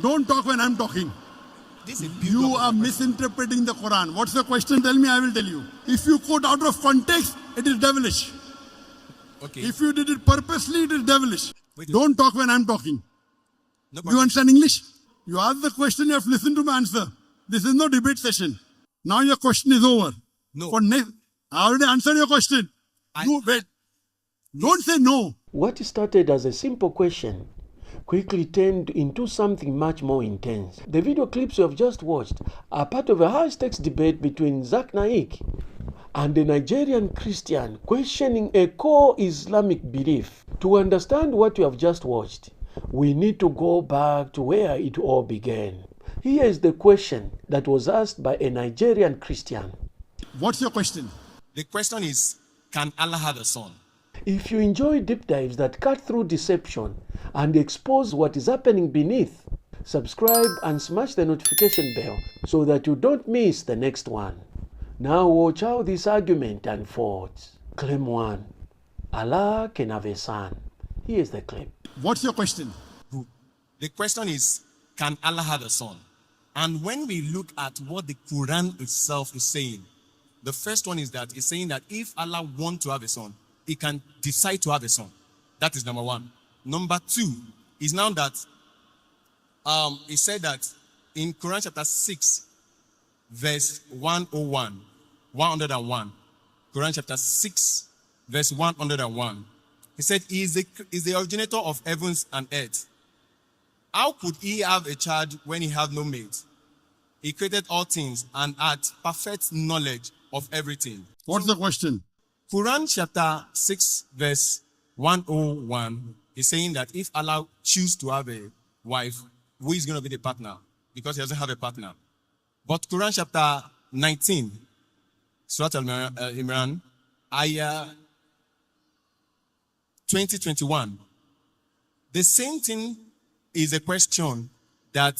Don't talk when I'm talking. This is You are misinterpreting the Quran. What's the question? Tell me, I will tell you. If you quote out of context, it is devilish. Okay. If you did it purposely, it is devilish. Don't talk when I'm talking. No Do you understand English? You ask the question, you have to listen to my answer. This is no debate session. Now your question is over. No. I already answered your question. You wait. Don't say no. What started as a simple question quickly turned into something much more intense. The video clips you have just watched are part of a high-stakes debate between Zakir Naik and a Nigerian Christian questioning a core Islamic belief. To understand what you have just watched, we need to go back to where it all began. Here is the question that was asked by a Nigerian Christian. What's your question? The question is, can Allah have a son? If you enjoy deep dives that cut through deception and expose what is happening beneath, subscribe and smash the notification bell so that you don't miss the next one. Now watch how this argument unfolds. Claim 1. Allah can have a son. Here's the clip. What's your question? The question is, can Allah have a son? And when we look at what the Quran itself is saying, the first one is that it's saying that if Allah wants to have a son, he can decide to have a son. That is number one. Number two is now that he said that in Quran chapter 6, verse 101, Quran chapter 6, verse 101, he said, he is the originator of heavens and earth. How could he have a child when he had no mate? He created all things and had perfect knowledge of everything. What's the question? Quran chapter 6 verse 101 is saying that if Allah chooses to have a wife, who is going to be the partner? Because he doesn't have a partner. But Quran chapter 19, Surah Al-Imran, ayah 20-21. The same thing is a question that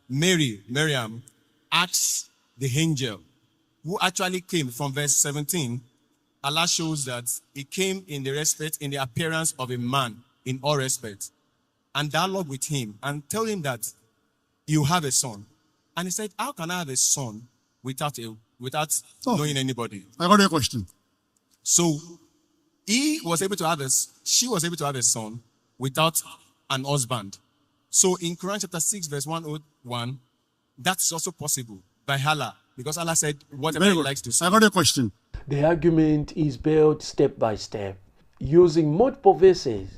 Miriam, asked the angel, who actually came from verse 17. Allah shows that he came in the appearance of a man in all respect, and dialogue with him and tell him that you have a son. And he said, how can I have a son without knowing anybody? I got your question. So she was able to have a son without an husband. So in Quran chapter 6 verse 101, that's also possible by Allah, because Allah said whatever he likes to say. I got your question. The argument is built step by step, using multiple verses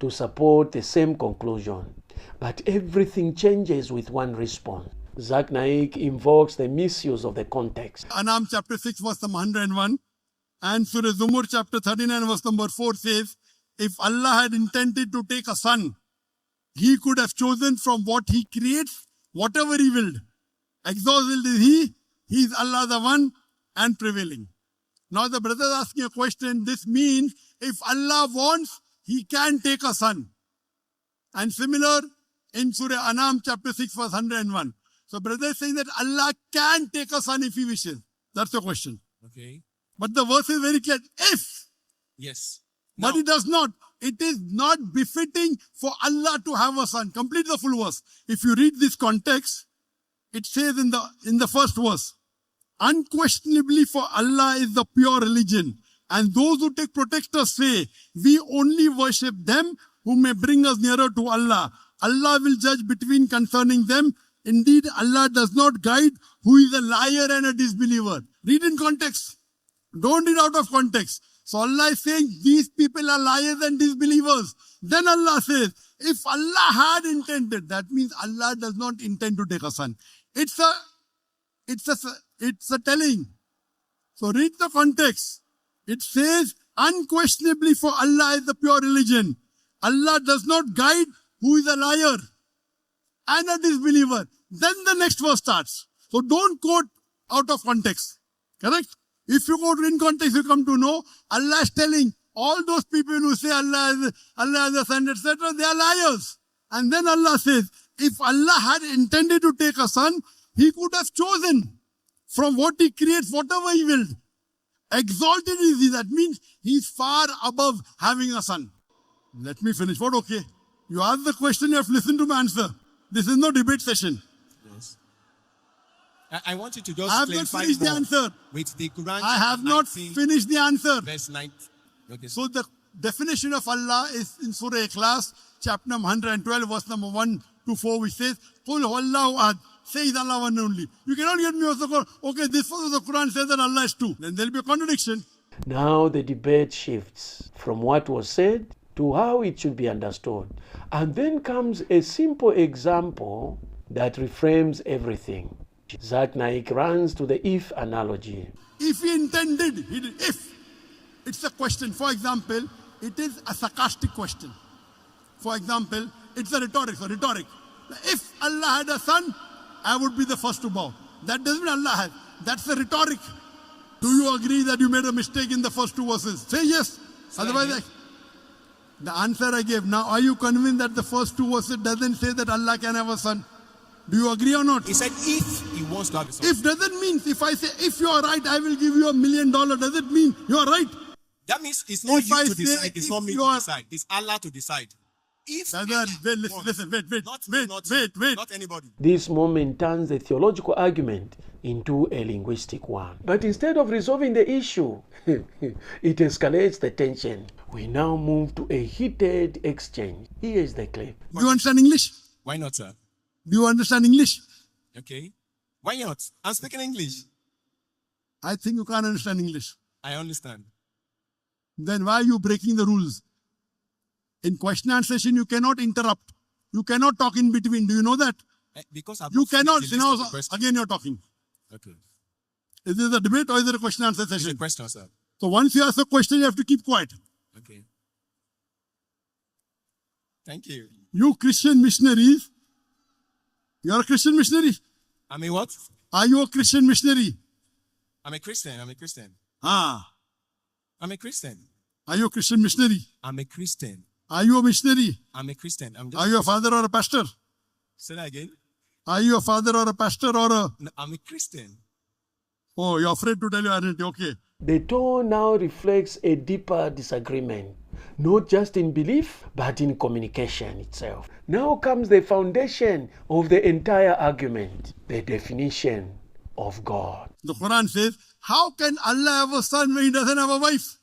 to support the same conclusion. But everything changes with one response. Zakir Naik invokes the misuse of the context. Anam chapter 6 verse number 101 and Surah Zumur chapter 39 verse number 4 says, if Allah had intended to take a son, he could have chosen from what he creates whatever he willed. Exalted is he is Allah the one and prevailing. Now the brother is asking a question. This means if Allah wants, he can take a son. And similar in Surah Anam chapter 6 verse 101. So brother is saying that Allah can take a son if he wishes. That's the question. Okay. But the verse is very clear. If. Yes. But it does not. It is not befitting for Allah to have a son. Complete the full verse. If you read this context, it says in the first verse, unquestionably for Allah is the pure religion, and those who take protectors say, we only worship them who may bring us nearer to Allah. Allah will judge between concerning them. Indeed, Allah does not guide who is a liar and a disbeliever. Read in context. Don't read out of context. So Allah is saying these people are liars and disbelievers. Then Allah says, if Allah had intended, that means Allah does not intend to take a son. It's a telling. So read the context. It says, unquestionably for Allah is the pure religion. Allah does not guide who is a liar and a disbeliever. Then the next verse starts. So don't quote out of context. Correct? If you quote in context, you come to know Allah is telling all those people who say Allah has a son, etc., they are liars. And then Allah says, if Allah had intended to take a son, he could have chosen from what he creates, whatever he willed. Exalted is he. That means he's far above having a son. Let me finish. What? Okay. You ask the question, you have to listen to my answer. This is no debate session. Yes. I want you to just I have not clarify finished the more answer. with the Quran. I have chapter not 19, finished the answer. Verse 9. Okay. So the definition of Allah is in Surah Ikhlas, chapter number 112, verse number 1 to 4, which says, Qul huwallahu ahad. Say is Allah one only. You cannot get me also go, okay, this was the Quran says that Allah is two. Then there will be a contradiction. Now the debate shifts from what was said to how it should be understood. And then comes a simple example that reframes everything. Zakir Naik runs to the if analogy. If he intended, he did. If. It's a question. For example, it is a sarcastic question. For example, it's a rhetoric. So rhetoric. If Allah had a son, I would be the first to bow. That doesn't mean Allah has. That's the rhetoric. Do you agree that you made a mistake in the first two verses? Say yes. Otherwise, the answer I gave. Now, are you convinced that the first two verses doesn't say that Allah can have a son? Do you agree or not? He said if he wants to have a son. If doesn't mean, if I say, if you are right, I will give you $1 million. Does it mean you are right? That means it's not If I you to say decide, it's not me if to you are- decide. It's Allah to decide. If Wait, Allah listen, wait, wants, not me, wait. not anybody. This moment turns the theological argument into a linguistic one. But instead of resolving the issue, it escalates the tension. We now move to a heated exchange. Here is the clip. Do you understand English? Why not, sir? Do you understand English? Okay. Why not? I'm speaking English. I think you can't understand English. I understand. Then why are you breaking the rules? In question and answer session, you cannot interrupt. You cannot talk in between. Do you know that? Because I've You not finished cannot. the You list know, of the questions. again, you're talking. Okay. Is this a debate or is it a question and answer It's a session? question, sir. So once you ask a question, you have to keep quiet. Okay. Thank you. You Christian missionaries, you're a Christian missionary. I'm a what? Are you a Christian missionary? I'm a Christian. I'm a Christian. Ah. I'm a Christian. Are you a Christian missionary? I'm a Christian. Are you a missionary? I'm a Christian. I'm just. Are you a father or a pastor? Say that again. Are you a father or a pastor or a... No, I'm a Christian. Oh, you're afraid to tell your identity. Okay. The tone now reflects a deeper disagreement, not just in belief, but in communication itself. Now comes the foundation of the entire argument, the definition of God. The Quran says, how can Allah have a son when he doesn't have a wife?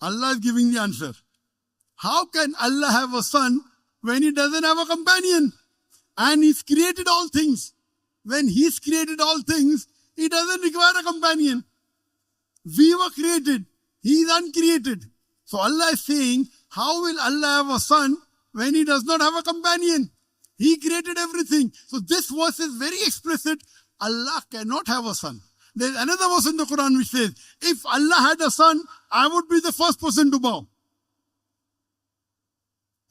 Allah is giving the answer. How can Allah have a son when he doesn't have a companion? And he's created all things. When he's created all things, he doesn't require a companion. We were created. He is uncreated. So Allah is saying, how will Allah have a son when he does not have a companion? He created everything. So this verse is very explicit. Allah cannot have a son. There's another verse in the Quran which says, if Allah had a son, I would be the first person to bow.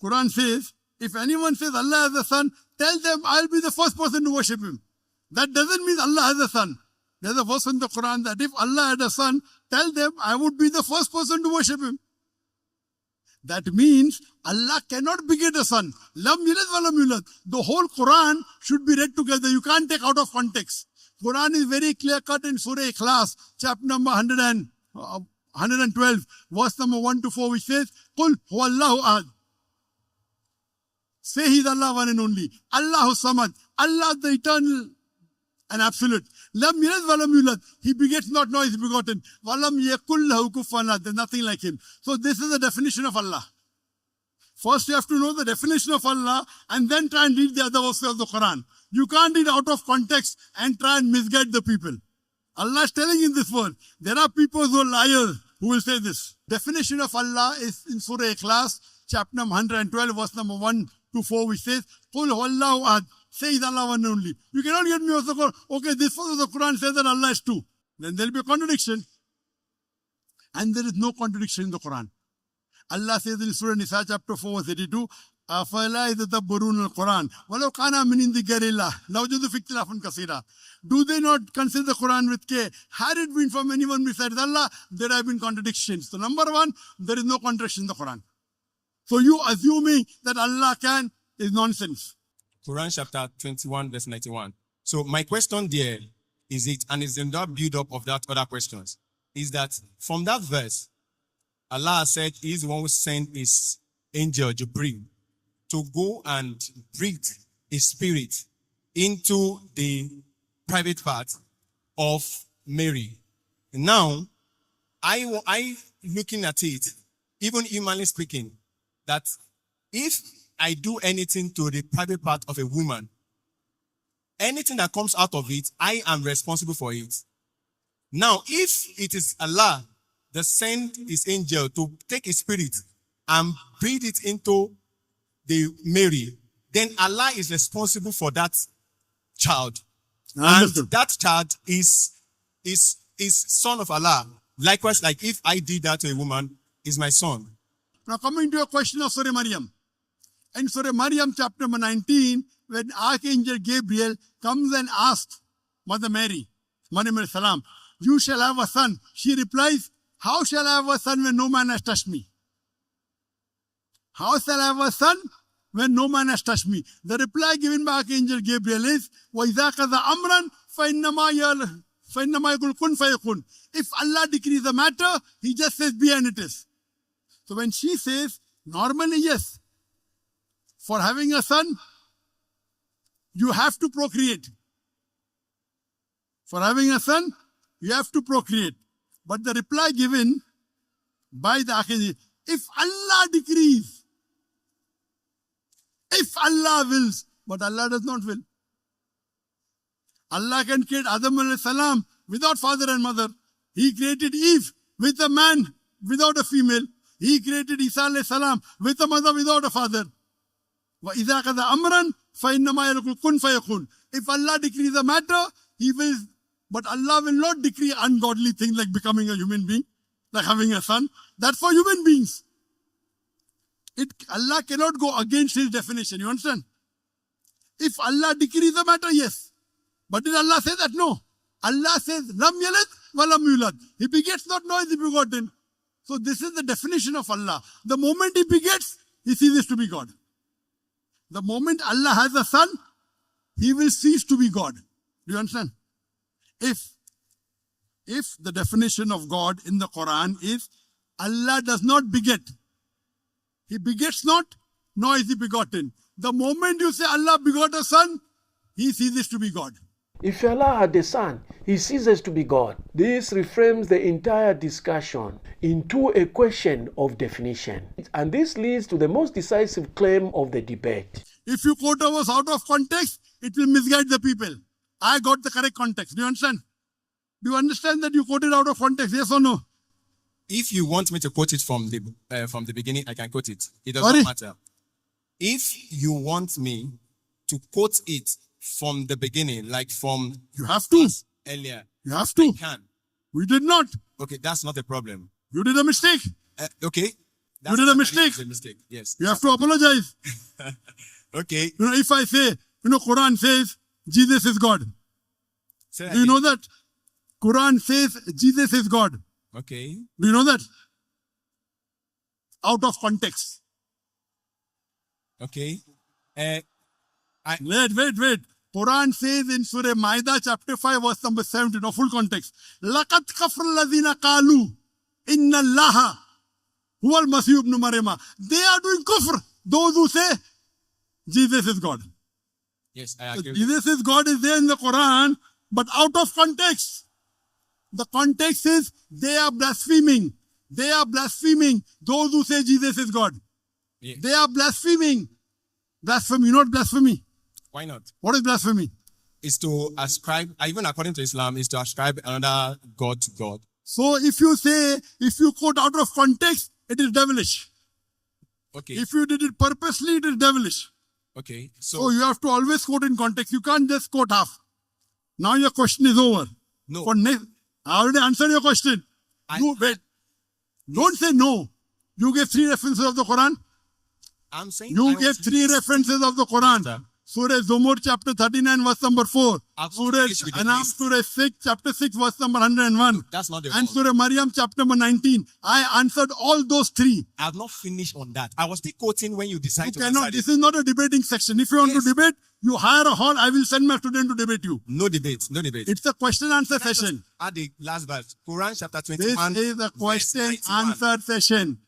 Quran says, if anyone says Allah has a son, tell them I'll be the first person to worship him. That doesn't mean Allah has a son. There's a verse in the Quran that if Allah had a son, tell them I would be the first person to worship him. That means Allah cannot beget a son. Lam yalid wa lam yulad. The whole Quran should be read together. You can't take out of context. Quran is very clear cut in Surah Ikhlas, chapter number 112, verse number 1 to 4, which says, Qul huwallahu ahad. Say He is Allah one and only. Allahu samad. Allah the eternal and absolute. Lam yalid wa lam yulad. He begets not, nor is begotten. Walam yakul lahu kufuwan ahad. There's nothing like Him. So this is the definition of Allah. First you have to know the definition of Allah and then try and read the other verses of the Quran. You can't read out of context and try and misguide the people. Allah is telling in this word, there are people who are liars who will say this. Definition of Allah is in Surah Ikhlas, chapter number 112, verse number 1 to 4, which says, Qul huwallahu ahad. Say is Allah one only. You cannot get me also go, okay, this verse of the Quran says that Allah is two. Then there will be a contradiction. And there is no contradiction in the Quran. Allah says in Surah Nisa chapter 4 verse 82, أَفَلَا يَتَدَبَّرُونَ الْقُرْآنَ وَلَوْ كَانَ مِنْ عِنْدِ غَيْرِ اللَّهِ لَوَجَدُوا فِيهِ اخْتِلَافًا كَثِيرًا. Do they not consider the Quran with care? Had it been from anyone besides Allah, there have been contradictions. So number one, there is no contradiction in the Quran. So you assuming that Allah can is nonsense. Quran chapter 21, verse 91. So my question there is it, and it's in that build-up of that other questions, is that from that verse, Allah said He is the one who sent His angel Jibreel to go and breathe a spirit into the private part of Mary. Now, I looking at it, even humanly speaking, that if I do anything to the private part of a woman, anything that comes out of it, I am responsible for it. Now, if it is Allah that sent his angel to take his spirit and breathe it into the Mary, then Allah is responsible for that child. And that child is son of Allah. Likewise, like if I did that to a woman, is my son. Now coming to a question of Surah Maryam. In Surah Maryam chapter number 19, when Archangel Gabriel comes and asks Mother Mary, Maryam alayhi salam, you shall have a son. She replies, how shall I have a son when no man has touched me? How shall I have a son when no man has touched me? The reply given by Archangel Gabriel is, وَإِذَا قَضَى أَمْرًا فَإِنَّمَا يَقُولُ كُنْ فَيَكُونُ. If Allah decrees the matter, He just says be and it is. So when she says, normally yes, for having a son, you have to procreate. For having a son, you have to procreate. But the reply given by the Archangel, if Allah decrees, if Allah wills, but Allah does not will. Allah can create Adam alayhi salam without father and mother. He created Eve with a man without a female. He created Isa alayhi salam with a mother without a father. وَإِذَا قَضَى أَمْرًا فَإِنَّمَا يَقُولُ كُنْ فَيَكُونُ. If Allah decrees a matter, He will, but Allah will not decree ungodly things like becoming a human being, like having a son. That's for human beings. Allah cannot go against His definition. You understand? If Allah decrees a matter, yes. But did Allah say that? No. Allah says, Lam yalid wa lam yulad. He begets not, nor is He begotten. So this is the definition of Allah. The moment He begets, He ceases to be God. The moment Allah has a son, He will cease to be God. Do you understand? If the definition of God in the Quran is, Allah does not beget. He begets not, nor is He begotten. The moment you say Allah begot a son, He ceases to be God. If Allah had a son, He ceases to be God. This reframes the entire discussion into a question of definition. And this leads to the most decisive claim of the debate. If you quote a verse out of context, it will misguide the people. I got the correct context. Do you understand? Do you understand that you quoted out of context? Yes or no? If you want me to quote it from the beginning, I can quote it. It does Sorry? not matter. If you want me to quote it from the beginning, like from You have to. earlier, You have to. I can. We did not. Okay, that's not a problem. You did a mistake. Okay. You did a mistake. It's a mistake. Yes. You have to apologize. Okay. If I say, Quran says Jesus is God. Say Do you know that? Quran says Jesus is God. Okay. Do you know that? Out of context. Okay. Wait. Quran says in Surah Maida chapter 5 verse number 17, no full context. لَقَدْ كَفْرَ الَّذِينَ قَالُوا إِنَّ اللَّهَ هُوَ الْمَسِيحُ ابْنُ مَرْيَمَ. They are doing kufr. Those who say Jesus is God. Yes, I agree. Jesus is God is there in the Quran, but out of context. The context is they are blaspheming. They are blaspheming those who say Jesus is God. Yeah. They are blaspheming. Blasphemy, not blasphemy. Why not? What is blasphemy? Is to ascribe, even according to Islam, is to ascribe another God to God. So if you quote out of context, it is devilish. Okay. If you did it purposely, it is devilish. Okay. So you have to always quote in context. You can't just quote half. Now your question is over. No. I already answered your question. Wait. Don't say no. You gave 3 references of the Quran. I'm saying You gave 3 references of the Quran. Sir. Surah Zumur chapter 39 verse number 4. I've Surah finished with the Anam list. Surah 6 chapter 6 verse number 101. That's not the And one. Surah Maryam chapter number 19. I answered all those 3. I have not finished on that. I was still quoting when you decided to Cannot. answer This it. is not a debating section. If you want Yes. to debate, you hire a hall. I will send my student to debate you. No debate. No debate. It's a question answer session. At the last verse, Quran chapter This 21. is a question verse 91. answer session.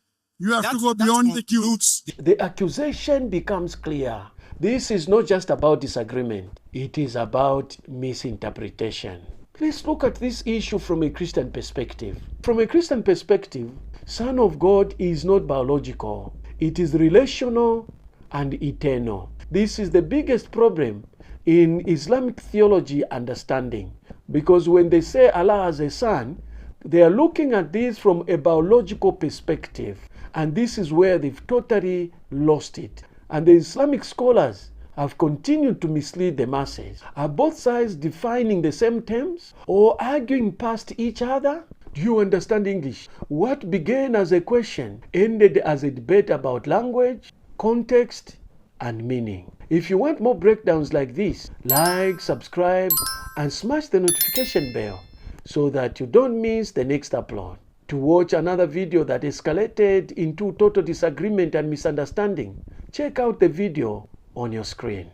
You have That- to go that beyond the cue. concludes The accusation becomes clear. This is not just about disagreement, it is about misinterpretation. Let's look at this issue from a Christian perspective. From a Christian perspective, Son of God is not biological, it is relational and eternal. This is the biggest problem in Islamic theology understanding, because when they say Allah has a son, they are looking at this from a biological perspective, and this is where they've totally lost it. And the Islamic scholars have continued to mislead the masses. Are both sides defining the same terms or arguing past each other? Do you understand English? What began as a question ended as a debate about language, context, and meaning. If you want more breakdowns like this, like, subscribe, and smash the notification bell so that you don't miss the next upload. To watch another video that escalated into total disagreement and misunderstanding, check out the video on your screen.